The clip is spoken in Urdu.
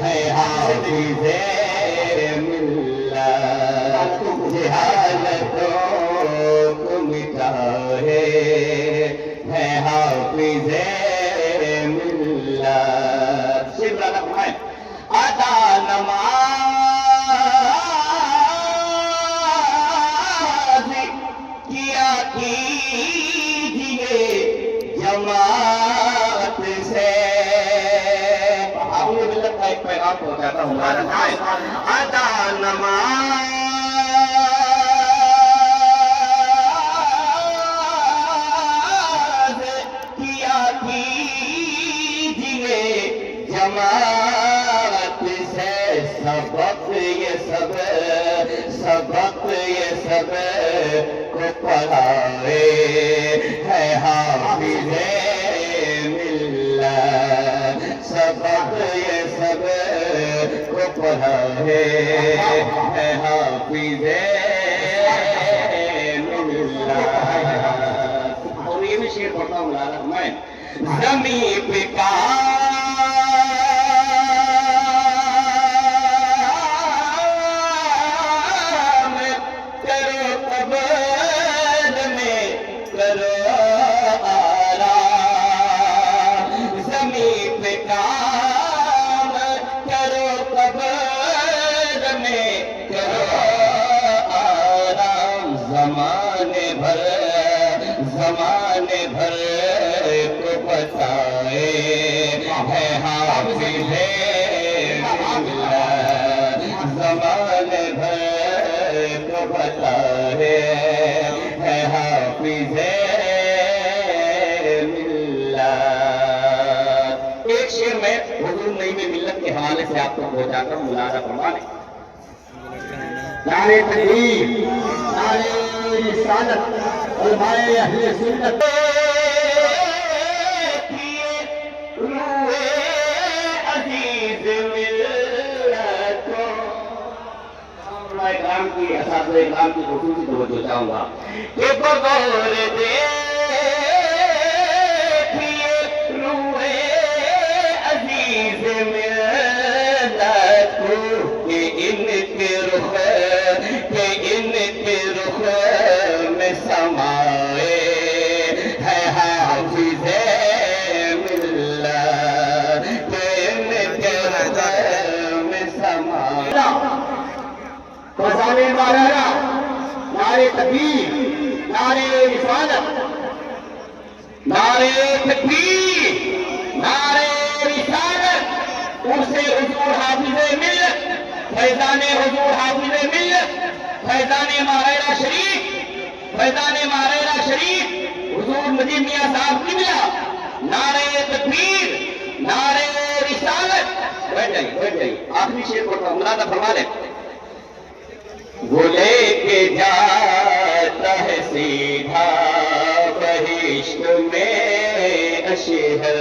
ہے حافظ ملت جہالتوں کو مٹائے ہے حافظ ملت شیر رانا فرمائے ادا نماز کیا کیجئے جماعت سے اپنی ملت کا ایک پیغام پہنچاتا ہوں ادا نماز کیا کیجئے جماعت سے سبق یہ سب کو پڑھائے ہے حافظ ملت سبق یہ سب کو پڑھائے ہے حافظ ملت اور یہ بھی شعر پڑھتا ہوں مولانا میں زمین پہ زمانے بھر کو بتائے ہے حافظ ملت زمانے بھر کو بتائے ہے حافظ ملت ایک شعر میں حضور نئی میں ملت کے حوالے سے آپ کو پہنچا کر مولانا فرمانے نعرہ تکبیر نعرہ رسالت علماء اہل سنت عزیز ملتوں اکرام کی اساتذہ اکرام کی خصوصی توجہ چاہوں گا کہ بغور دیکھیے روح عزیز ملت کو کہ ان کے رخ میں سمائے ہے حافظ ملت کہ ان کے رخ میں سمائے فضائل مولانا نعرہ تکبیر نعرہ رسالت نعرہ تکبیر نعرہ رسالت اسے حضور حافظ ملت فیضان حضور حافظ ملت فیضان ماہرہ شریف حضور مجید میاں صاحب قبلہ نعرہ تکبیر نعرہ رسالت بیٹھ جائیے آخری شعر پڑھتا ہوں مولانا فرما لیں وہ لے کے جاتا ہے سیدھا بہشت میں اشہر